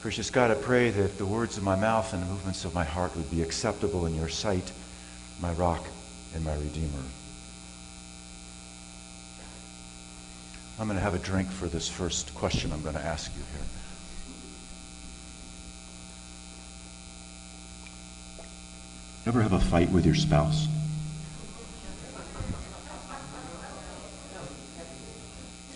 Gracious God, I pray that the words of my mouth and the movements of my heart would be acceptable in your sight, my rock and my redeemer. I'm going to have a drink for this first question I'm going to ask you here. Ever have a fight with your spouse?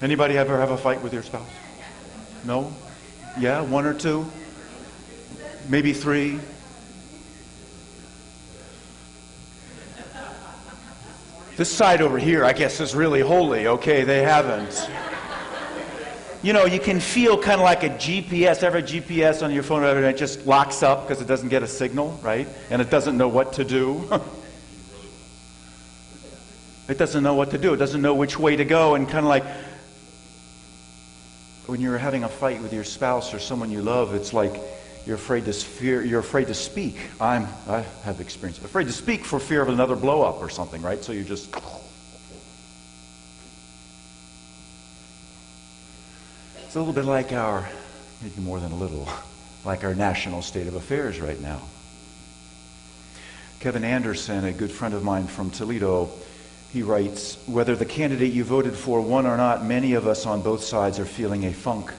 Anybody ever have a fight with your spouse? No? Yeah, one or two? Maybe three? This side over here, I guess, is really holy. Okay, they haven't. You know, you can feel kind of like a GPS, every GPS on your phone, and it just locks up because it doesn't get a signal, right? And it doesn't know what to do. It doesn't know what to do. It doesn't know which way to go. And kind of like when you're having a fight with your spouse or someone you love, it's like you're afraid to speak. I have experience. Afraid to speak for fear of another blow up or something, right? So you just... It's a little bit like maybe more than a little, like our national state of affairs right now. Kevin Anderson, a good friend of mine from Toledo, he writes, whether the candidate you voted for won or not, many of us on both sides are feeling a funk.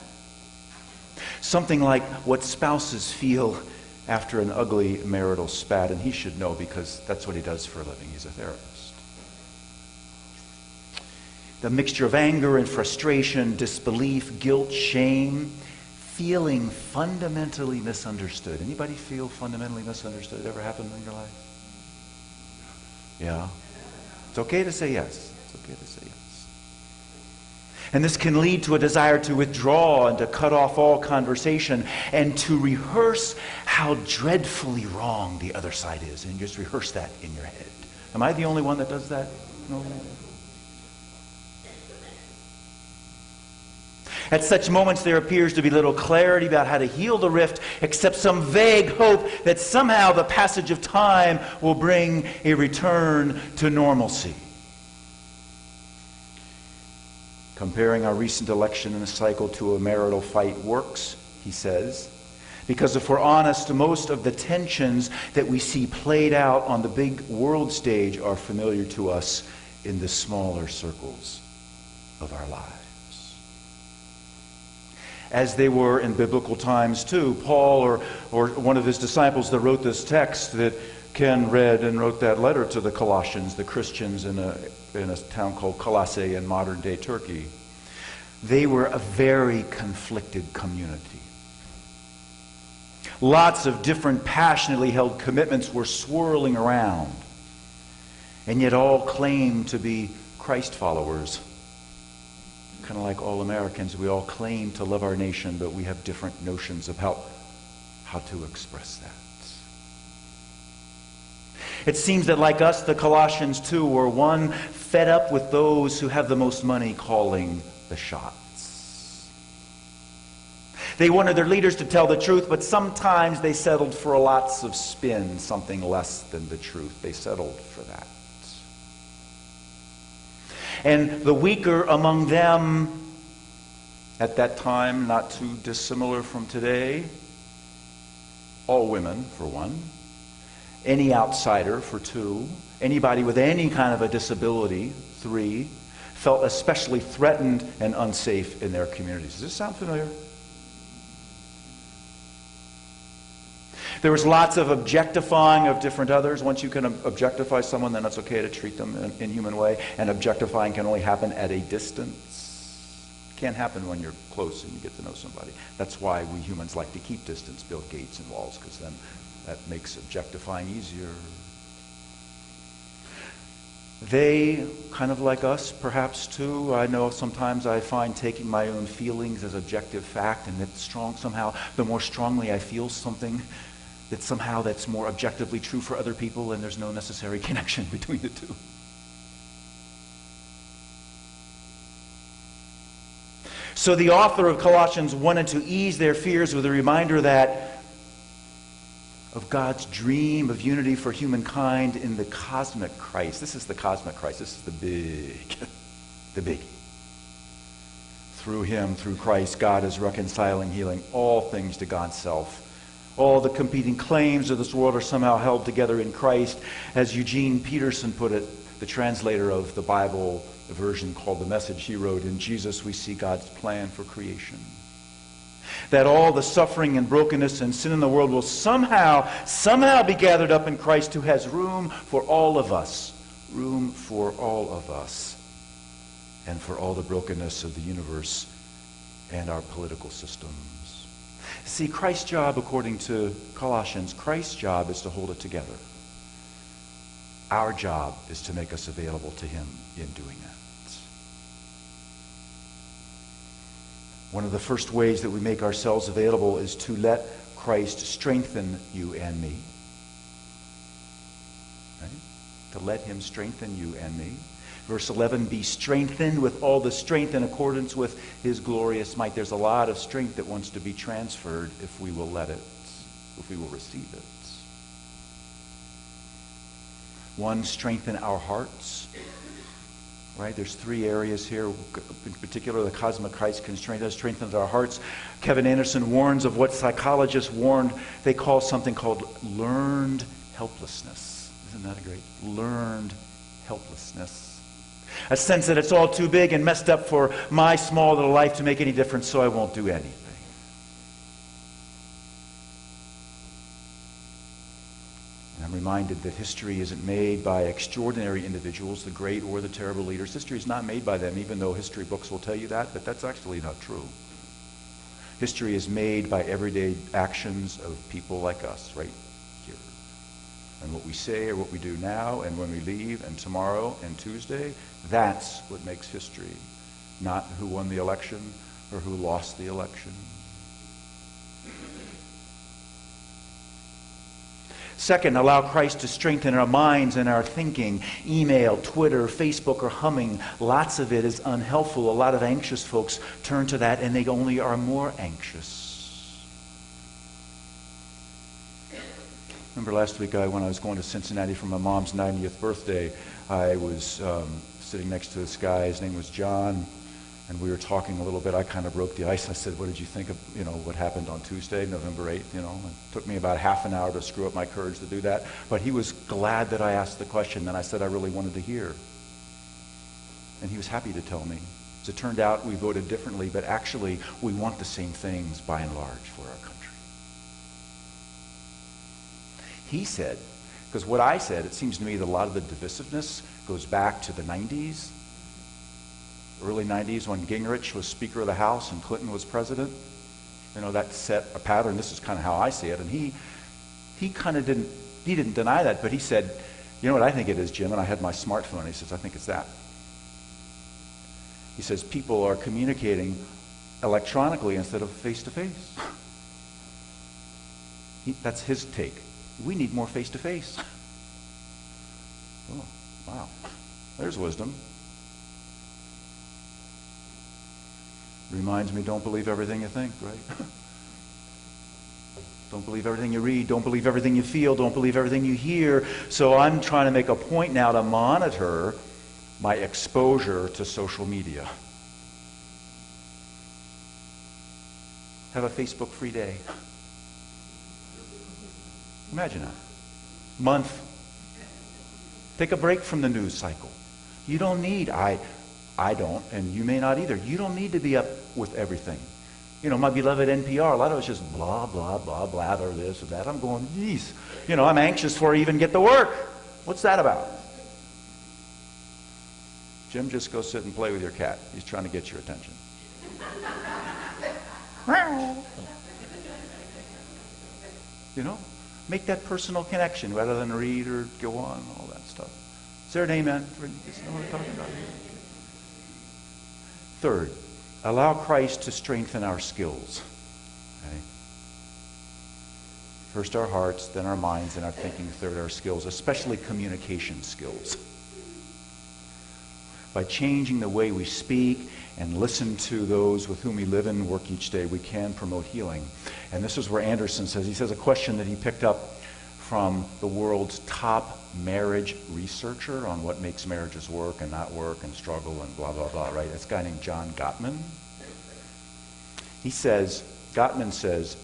Something like what spouses feel after an ugly marital spat, and he should know because that's what he does for a living. He's a therapist. The mixture of anger and frustration, disbelief, guilt, shame, feeling fundamentally misunderstood. Anybody feel fundamentally misunderstood? It ever happened in your life? Yeah. It's okay to say yes. It's okay to say yes. And this can lead to a desire to withdraw and to cut off all conversation and to rehearse how dreadfully wrong the other side is. And just rehearse that in your head. Am I the only one that does that? No. At such moments, there appears to be little clarity about how to heal the rift, except some vague hope that somehow the passage of time will bring a return to normalcy. Comparing our recent election in a cycle to a marital fight works, he says, because if we're honest, most of the tensions that we see played out on the big world stage are familiar to us in the smaller circles of our lives. As they were in biblical times too. Paul or one of his disciples that wrote this text that Ken read and wrote that letter to the Colossians, the Christians in a town called Colossae in modern-day Turkey. They were a very conflicted community. Lots of different passionately held commitments were swirling around, and yet all claimed to be Christ followers. Kind of like all Americans, we all claim to love our nation, but we have different notions of how to express that. It seems that like us, the Colossians too were one fed up with those who have the most money calling the shots. They wanted their leaders to tell the truth, but sometimes they settled for lots of spin, something less than the truth. They settled for that. And the weaker among them at that time, not too dissimilar from today, all women for one, any outsider for two, anybody with any kind of a disability, three, felt especially threatened and unsafe in their communities. Does this sound familiar? There was lots of objectifying of different others. Once you can objectify someone, then it's okay to treat them in an inhuman way. And objectifying can only happen at a distance. It can't happen when you're close and you get to know somebody. That's why we humans like to keep distance, build gates and walls, because then that makes objectifying easier. They, kind of like us, perhaps too, I know sometimes I find taking my own feelings as objective fact, and it's strong somehow. The more strongly I feel something, that somehow that's more objectively true for other people, and there's no necessary connection between the two. So the author of Colossians wanted to ease their fears with a reminder that of God's dream of unity for humankind in the cosmic Christ. This is the cosmic Christ. This is the big. Through him, through Christ, God is reconciling, healing all things to God's self. All the competing claims of this world are somehow held together in Christ. As Eugene Peterson put it, the translator of the Bible, the version called The Message, he wrote, "In Jesus we see God's plan for creation. That all the suffering and brokenness and sin in the world will somehow be gathered up in Christ, who has room for all of us, and for all the brokenness of the universe and our political systems." See, Christ's job, according to Colossians, Christ's job is to hold it together. Our job is to make us available to him in doing that. One of the first ways that we make ourselves available is to let Christ strengthen you and me. Right? To let him strengthen you and me. Verse 11, be strengthened with all the strength in accordance with his glorious might. There's a lot of strength that wants to be transferred if we will let it, if we will receive it. One, strengthen our hearts. Right? There's three areas here. In particular, the cosmic Christ can strengthen our hearts. Kevin Anderson warns of what psychologists warned they call something called learned helplessness. Isn't that a great? Learned helplessness. A sense that it's all too big and messed up for my small little life to make any difference, so I won't do anything. And I'm reminded that history isn't made by extraordinary individuals, the great or the terrible leaders. History is not made by them, even though history books will tell you that, but that's actually not true. History is made by everyday actions of people like us, right here. And what we say or what we do now and when we leave and tomorrow and Tuesday, that's what makes history, not who won the election or who lost the election. Second, allow Christ to strengthen our minds and our thinking. Email, Twitter, Facebook are humming. Lots of it is unhelpful. A lot of anxious folks turn to that and they only are more anxious. Remember last week when I was going to Cincinnati for my mom's 90th birthday, I was sitting next to this guy. His name was John, and we were talking a little bit. I kind of broke the ice. I said, "What did you think of what happened on Tuesday, November 8th?" It took me about half an hour to screw up my courage to do that, but he was glad that I asked the question, and I said I really wanted to hear, and he was happy to tell me. As it turned out, we voted differently, but actually we want the same things by and large for our country. He said, because what I said, it seems to me that a lot of the divisiveness goes back to the 90s, early 90s when Gingrich was Speaker of the House and Clinton was president. That set a pattern. This is kind of how I see it. And he kind of didn't deny that, but he said, "You know what I think it is, Jim?" And I had my smartphone. He says, "I think it's that." He says, people are communicating electronically instead of face-to-face. That's his take. We need more face-to-face. Oh, wow. There's wisdom. Reminds me, don't believe everything you think, right? Don't believe everything you read. Don't believe everything you feel. Don't believe everything you hear. So I'm trying to make a point now to monitor my exposure to social media. Have a Facebook-free day. Imagine that. Month. Take a break from the news cycle. You don't need, I don't, and you may not either. You don't need to be up with everything. My beloved NPR, a lot of it's just blah, blah, blah, blather this or that. I'm going, geez. I'm anxious before I even get to work. What's that about? Jim, just go sit and play with your cat. He's trying to get your attention. Make that personal connection rather than read or go on, all that stuff. Is there an amen? You know what I'm talking about? Third, allow Christ to strengthen our skills. Okay? First our hearts, then our minds, and our thinking. Third, our skills, especially communication skills. By changing the way we speak and listen to those with whom we live and work each day, we can promote healing. And this is where Anderson says, he says a question that he picked up from the world's top marriage researcher on what makes marriages work and not work and struggle and blah, blah, blah, right? This guy named John Gottman. He says, Gottman says,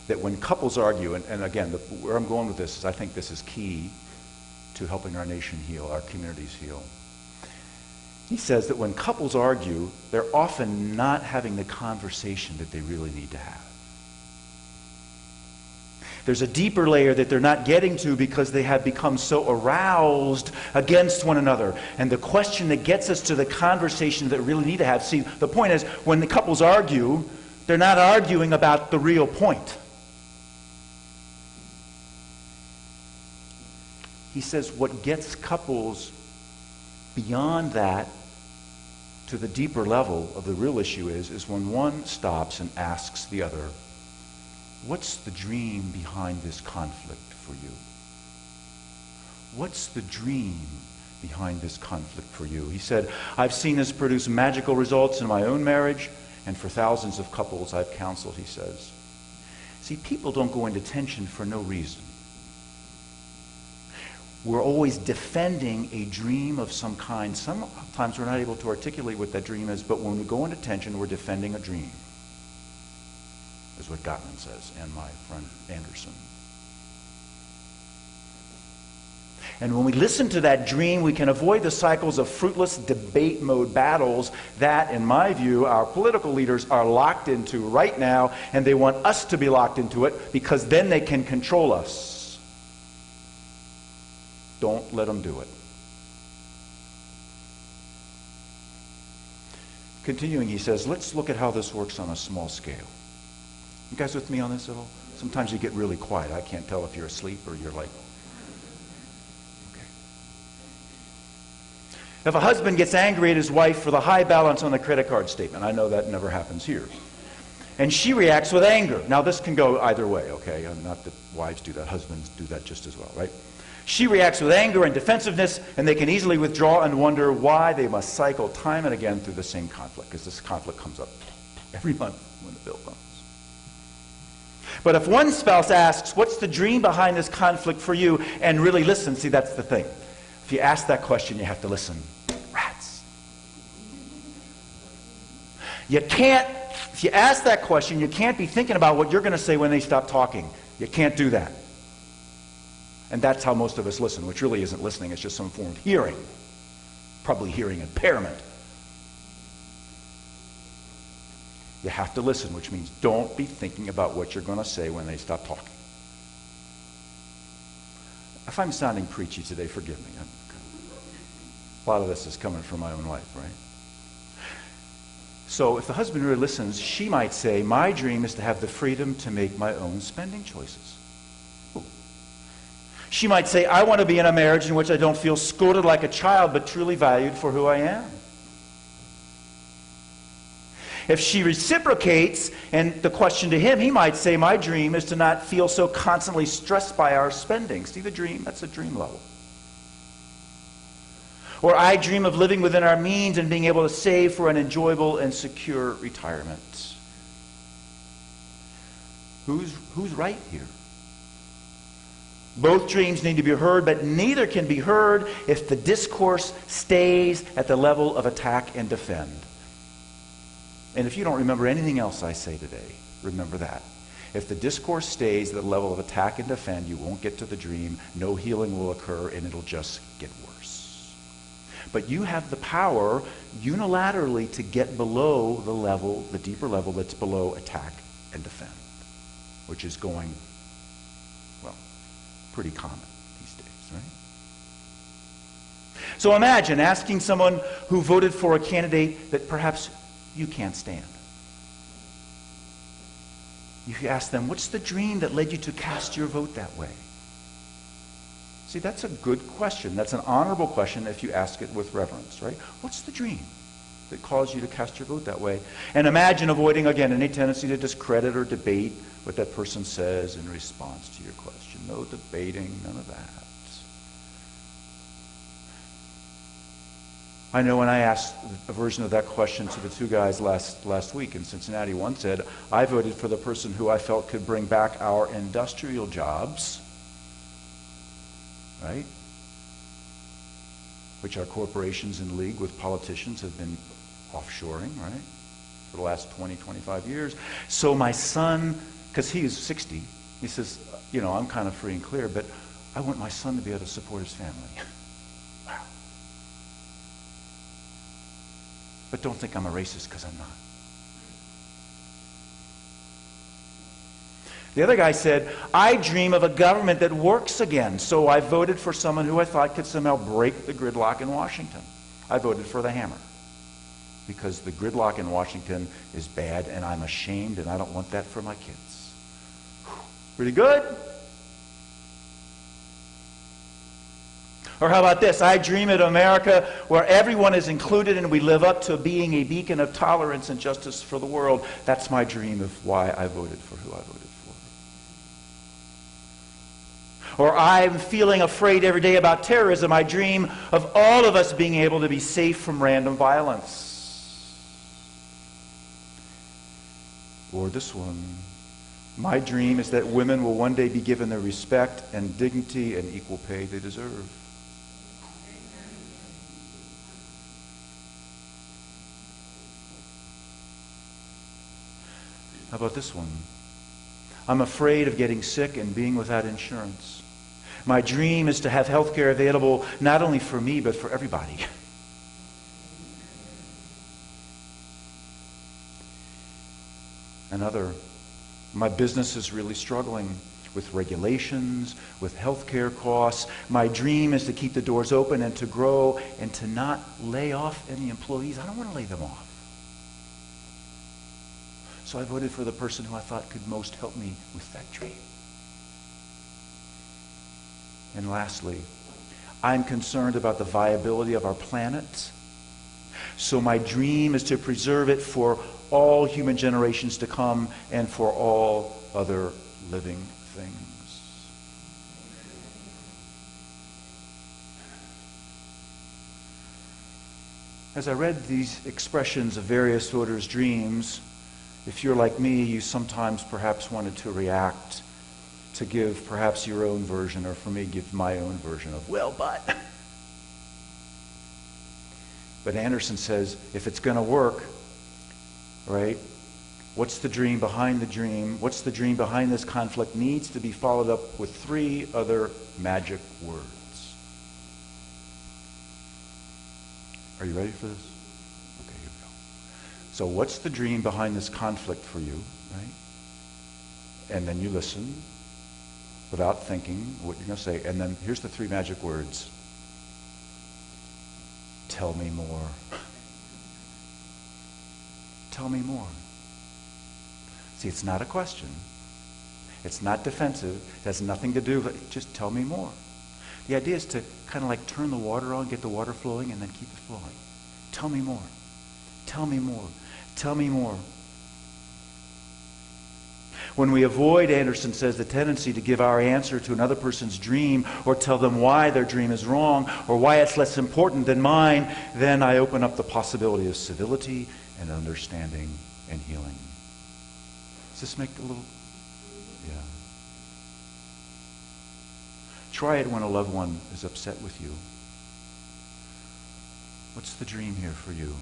that when couples argue, and again, where I'm going with this is I think this is key to helping our nation heal, our communities heal. He says that when couples argue, they're often not having the conversation that they really need to have. There's a deeper layer that they're not getting to because they have become so aroused against one another. And the question that gets us to the conversation that we really need to have, see, the point is, when the couples argue, they're not arguing about the real point. He says what gets couples beyond that to the deeper level of the real issue is when one stops and asks the other, what's the dream behind this conflict for you? What's the dream behind this conflict for you? He said, I've seen this produce magical results in my own marriage and for thousands of couples I've counseled, he says. See, people don't go into tension for no reason. We're always defending a dream of some kind. Sometimes we're not able to articulate what that dream is, but when we go into tension, we're defending a dream, is what Gottman says, and my friend Anderson. And when we listen to that dream, we can avoid the cycles of fruitless debate mode battles that, in my view, our political leaders are locked into right now, and they want us to be locked into it because then they can control us. Don't let them do it. Continuing, he says, let's look at how this works on a small scale. You guys with me on this at all? Sometimes you get really quiet. I can't tell if you're asleep or you're like... Okay. If a husband gets angry at his wife for the high balance on the credit card statement, I know that never happens here, and she reacts with anger. Now, this can go either way, okay? Not that wives do that. Husbands do that just as well, right? She reacts with anger and defensiveness, and they can easily withdraw and wonder why they must cycle time and again through the same conflict, because this conflict comes up every month when the bill comes. But if one spouse asks, what's the dream behind this conflict for you, and really listen, see, that's the thing. If you ask that question, you have to listen. Rats. You can't, if you ask that question, you can't be thinking about what you're going to say when they stop talking. You can't do that. And that's how most of us listen, which really isn't listening. It's just some form of hearing. Probably hearing impairment. You have to listen, which means don't be thinking about what you're going to say when they stop talking. If I'm sounding preachy today, forgive me. A lot of this is coming from my own life, right? So if the husband really listens, she might say, my dream is to have the freedom to make my own spending choices. She might say, I want to be in a marriage in which I don't feel scolded like a child, but truly valued for who I am. If she reciprocates, and the question to him, he might say, my dream is to not feel so constantly stressed by our spending. See the dream? That's a dream level. Or I dream of living within our means and being able to save for an enjoyable and secure retirement. Who's right here? Both dreams need to be heard, but neither can be heard if the discourse stays at the level of attack and defend. And if you don't remember anything else I say today, remember that. If the discourse stays at the level of attack and defend, you won't get to the dream, no healing will occur, and it'll just get worse. But you have the power unilaterally to get below the level, the deeper level that's below attack and defend, which is going, well, pretty common these days, right? So imagine asking someone who voted for a candidate that perhaps you can't stand. You ask them, what's the dream that led you to cast your vote that way? See, that's a good question. That's an honorable question if you ask it with reverence, right? What's the dream that caused you to cast your vote that way? And imagine avoiding, again, any tendency to discredit or debate what that person says in response to your question. No debating, none of that. I know when I asked a version of that question to the two guys last week in Cincinnati, one said, I voted for the person who I felt could bring back our industrial jobs, right? Which our corporations in league with politicians have been offshoring, right? for the last 20, 25 years. So my son, because he's 60, he says, I'm kind of free and clear, but I want my son to be able to support his family. Wow. But don't think I'm a racist, because I'm not. The other guy said, I dream of a government that works again, so I voted for someone who I thought could somehow break the gridlock in Washington. I voted for the hammer, because the gridlock in Washington is bad, and I'm ashamed, and I don't want that for my kids. Pretty good? Or how about this? I dream of America where everyone is included and we live up to being a beacon of tolerance and justice for the world. That's my dream of why I voted for who I voted for. Or I'm feeling afraid every day about terrorism. I dream of all of us being able to be safe from random violence. Or this one. My dream is that women will one day be given the respect and dignity and equal pay they deserve. How about this one? I'm afraid of getting sick and being without insurance. My dream is to have health care available not only for me, but for everybody. Another, my business is really struggling with regulations, with health care costs. My dream is to keep the doors open and to grow and to not lay off any employees. I don't want to lay them off. So I voted for the person who I thought could most help me with that dream. And lastly, I'm concerned about the viability of our planet. So my dream is to preserve it for all human generations to come and for all other living things. As I read these expressions of various voters' dreams, if you're like me, you sometimes perhaps wanted to react, to give perhaps your own version, or for me, give my own version of, well, but. But Anderson says, if it's going to work, right, what's the dream behind the dream? What's the dream behind this conflict needs to be followed up with 3 other magic words. Are you ready for this? Okay, here we go. So what's the dream behind this conflict for you, right? And then you listen without thinking what you're going to say. And then here's the 3 magic words. Tell me more. Tell me more. See, it's not a question. It's not defensive. It has nothing to do with it. Just tell me more. The idea is to kind of like turn the water on, get the water flowing, and then keep it flowing. Tell me more. Tell me more. Tell me more. When we avoid, Anderson says, the tendency to give our answer to another person's dream or tell them why their dream is wrong or why it's less important than mine, then I open up the possibility of civility and understanding and healing. Does this make a little... Yeah. Try it when a loved one is upset with you. What's the dream here for you?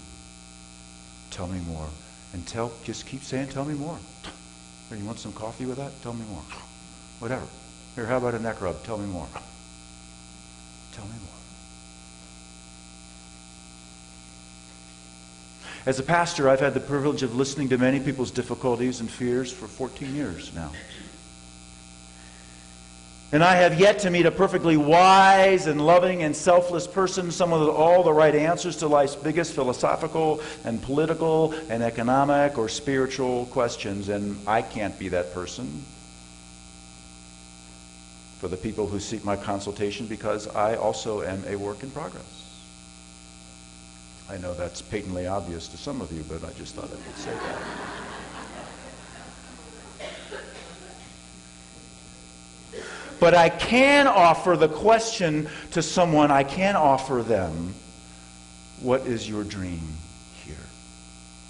Tell me more. And just keep saying, tell me more. Here, you want some coffee with that? Tell me more. Whatever. Here, how about a neck rub? Tell me more. Tell me more. As a pastor, I've had the privilege of listening to many people's difficulties and fears for 14 years now. And I have yet to meet a perfectly wise and loving and selfless person, someone with all the right answers to life's biggest philosophical and political and economic or spiritual questions. And I can't be that person for the people who seek my consultation, because I also am a work in progress. I know that's patently obvious to some of you, but I just thought I could say that. But I can offer the question to someone. I can offer them, what is your dream here?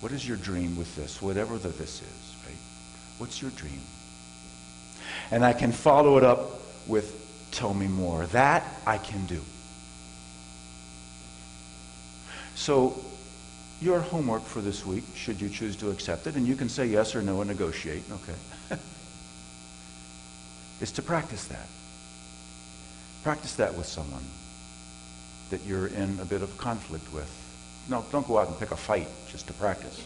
What is your dream with this, whatever this is, right? What's your dream? And I can follow it up with, tell me more. That I can do. So your homework for this week, should you choose to accept it, and you can say yes or no and negotiate, okay, is to practice that. Practice that with someone that you're in a bit of conflict with. No, don't go out and pick a fight just to practice.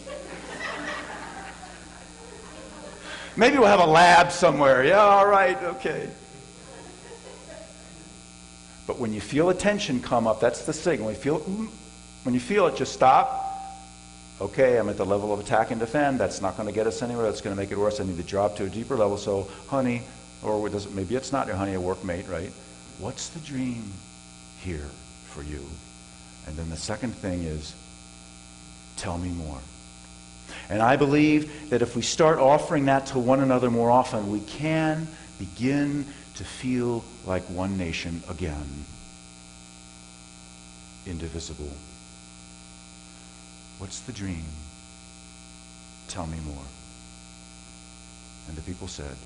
Maybe we'll have a lab somewhere. Yeah, all right, okay. But when you feel a tension come up, that's the signal. When you feel it, just stop. Okay, I'm at the level of attack and defend. That's not going to get us anywhere. That's going to make it worse. I need to drop to a deeper level. So, honey, or maybe it's not your honey, a workmate, right? What's the dream here for you? And then the second thing is, tell me more. And I believe that if we start offering that to one another more often, we can begin to feel like one nation again, indivisible. What's the dream? Tell me more. And the people said,